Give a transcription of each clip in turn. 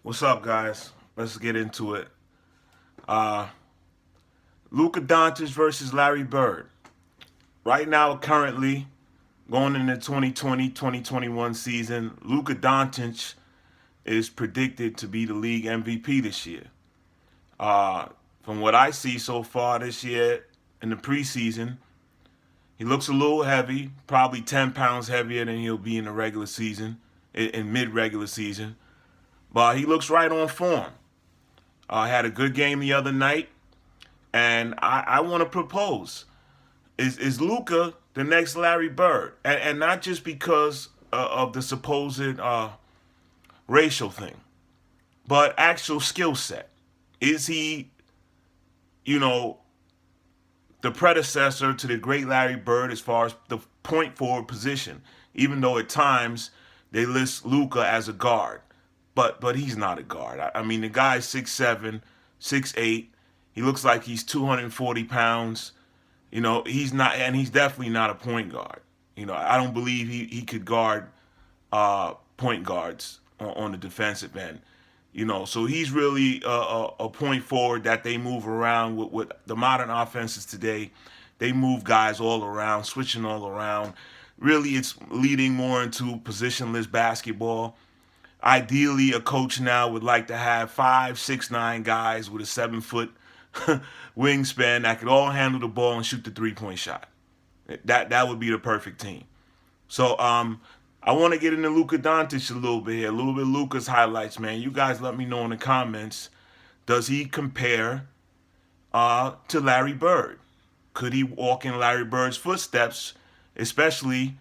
What's up, guys? Let's get into it. Uh, Luka Doncic versus Larry Bird. Right now, currently, going into 2020-2021 season, Luka Doncic is predicted to be the league MVP this year. Uh, from what I see so far this year in the preseason, he looks a little heavy, probably 10 pounds heavier than he'll be in the regular season, in mid-regular season. But he looks right on form. Had a good game the other night, and I want to propose: is Luka the next Larry Bird, and not just because of the supposed racial thing, but actual skill set. Is he, you know, the predecessor to the great Larry Bird as far as the point forward position? Even though at times they list Luka as a guard, but he's not a guard. I mean, the guy's 6'7", 6'8". He looks like he's 240 pounds. He's not, and he's definitely not a point guard. I don't believe he could guard point guards on the defensive end. So he's really a point forward that they move around with the modern offenses today. They move guys all around, switching all around. Really, it's leading more into positionless basketball. Ideally, a coach now would like to have 5'6'9" guys with a 7-foot wingspan that could all handle the ball and shoot the 3-point shot. That would be the perfect team. So I want to get into Luka Doncic a little bit here, a little bit of Luka's highlights, man. You guys let me know in the comments. Does he compare to Larry Bird? Could he walk in Larry Bird's footsteps, especially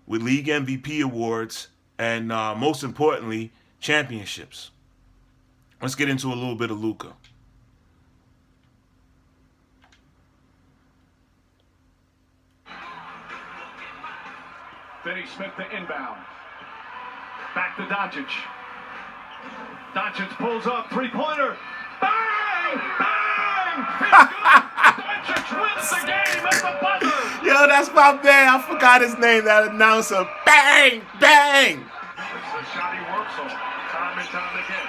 with league MVP awards and most importantly, championships? Let's get into a little bit of Luka. Finney Smith to inbound. Back to Doncic. Doncic pulls up, three-pointer. Bang! Bang! Doncic wins the game at the buzzer. Yo, that's my man. I forgot his name, that announcer. Bang! Bang! It's the shot he works on time and time again.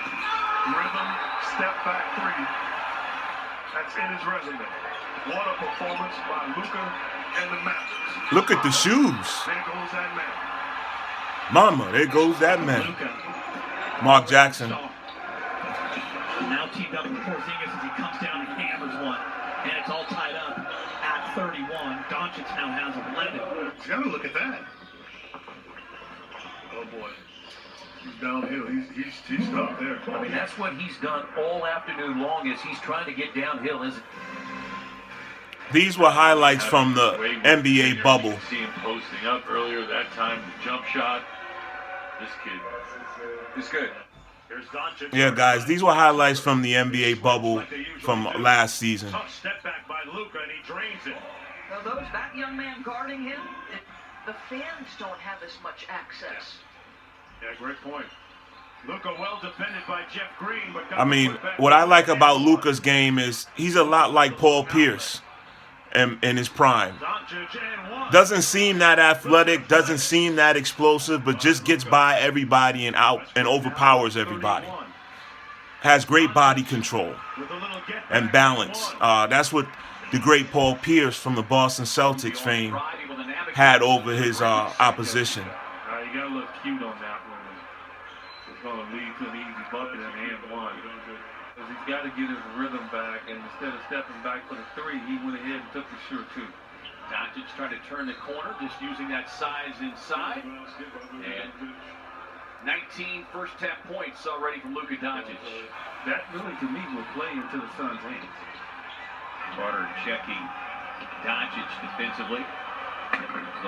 Rhythm, step back three. That's in his resume. What a performance by Luka and the Mavericks. Look at the shoes. There goes that man. Mama, there goes that man. Mark Jackson. Now teamed up with Porzingis as he comes down and hammers one. And it's all tied up at 31. Doncic now has 11. You gotta look at that. Oh boy. He's downhill. He's stuck there. I mean, that's what he's done all afternoon long is he's trying to get downhill. These were highlights from the NBA bubble. You see him posting up earlier that time, the jump shot. This kid is good. Here's Doncic. Yeah, guys, these were highlights from the NBA bubble from last season. Tough step back by Luka, and he drains it. Now that young man guarding him, the fans don't have as much access. Yeah, great point. Luka well defended by Jeff Green, but I mean, what I like about Luka's game is he's a lot like Paul Pierce in his prime. Doesn't seem that athletic, doesn't seem that explosive, but just gets by everybody and out and overpowers everybody. Has great body control and balance. That's what the great Paul Pierce from the Boston Celtics fame had over his opposition. You got to look cute on that one. It's going to lead to an easy bucket and hand one. Because he's got to get his rhythm back, and instead of stepping back for the three, he went ahead and took the sure two. Doncic trying to turn the corner, just using that size inside. And 19 first-half points already from Luka Doncic. That really, to me, will play into the Suns' hands. Carter checking Doncic defensively.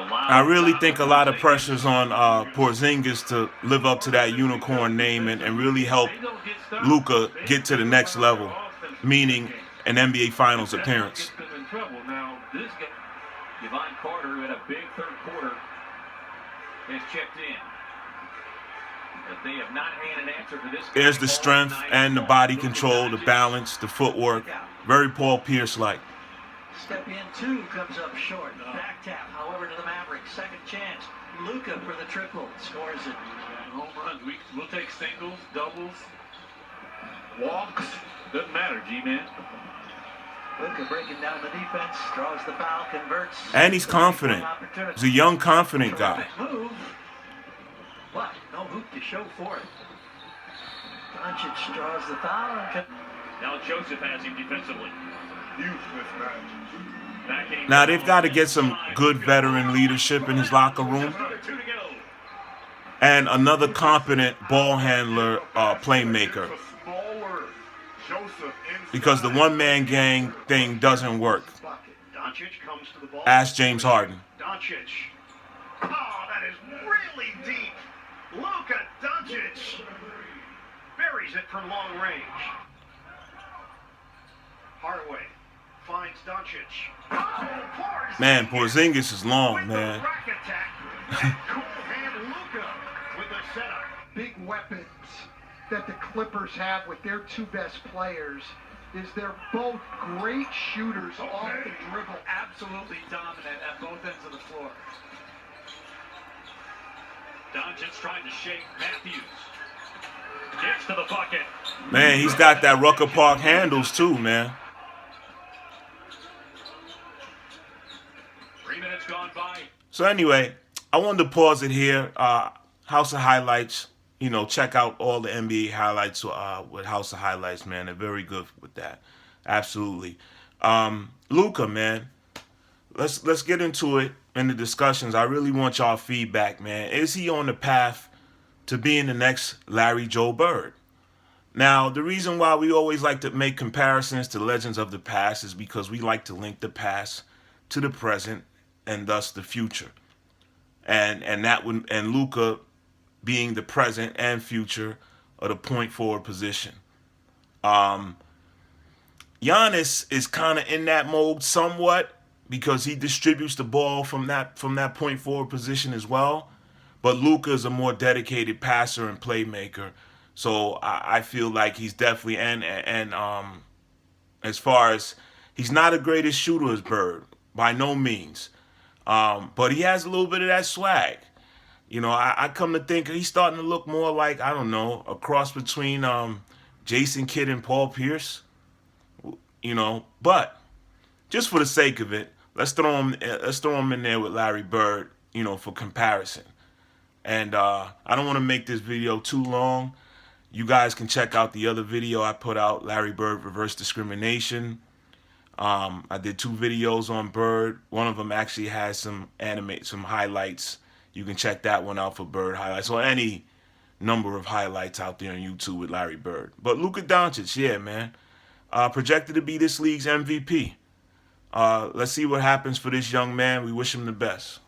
I really think a lot of pressure's on Porzingis to live up to that unicorn name and really help Luka get to the next level, meaning an NBA Finals appearance. Now, this guy, Devon Carter, who had a big third quarter, has checked in. But they have not had an answer for this. There's the strength and the body control, the balance, the footwork. Very Paul Pierce-like. Step in two comes up short. Back tap, however, to the Mavericks. Second chance. Luka for the triple. Scores it. Home runs. We'll take singles, doubles. walks, doesn't matter, G-Man. Luka breaking down the defense, draws the foul, converts. And he's confident. He's a young, confident guy. Terrific move, but no hoop to show for it. Doncic draws the foul and Now Joseph has him defensively. Now, they've got to get some good veteran leadership in his locker room Another 2 to go. and another competent ball handler, playmaker. Because the one-man gang thing doesn't work. Doncic comes to the ball. Ask James Harden. Doncic. Oh, that is really deep. Luka Doncic buries it from long range. Hardaway finds Doncic. Oh, Man, Porzingis is long, man. Rack attack. And cool hand Luka with the setup. Big weapons that the Clippers have with their two best players is they're both great shooters off the dribble. absolutely dominant at both ends of the floor. Doncic trying to shake Matthews. Gets to the bucket. Man, he's got that Rucker Park handles too, man. 3 minutes gone by. So anyway, I wanted to pause it here. House of Highlights. You know, check out all the NBA highlights with House of Highlights, man. They're very good with that. Absolutely. Luka, man. Let's get into it in the discussions. I really want y'all feedback, man. Is he on the path to being the next Larry Joe Bird? Now, the reason why we always like to make comparisons to legends of the past is because we like to link the past to the present and thus the future. And Luka being the present and future of the point forward position. Giannis is kind of in that mode somewhat because he distributes the ball from that point forward position as well. But Luka is a more dedicated passer and playmaker. So I feel like he's definitely and as far as he's not the greatest shooter as Bird by no means, but he has a little bit of that swag. You know, I come to think he's starting to look more like, I don't know, a cross between Jason Kidd and Paul Pierce. You know, but just for the sake of it, let's throw him in there with Larry Bird. You know, for comparison. And I don't want to make this video too long. You guys can check out the other video I put out, Larry Bird Reverse Discrimination. I did 2 videos on Bird. One of them actually has some highlights. You can check that one out for Bird highlights, or any number of highlights out there on YouTube with Larry Bird. But Luka Doncic, yeah, man, projected to be this league's MVP. Let's see what happens for this young man. We wish him the best.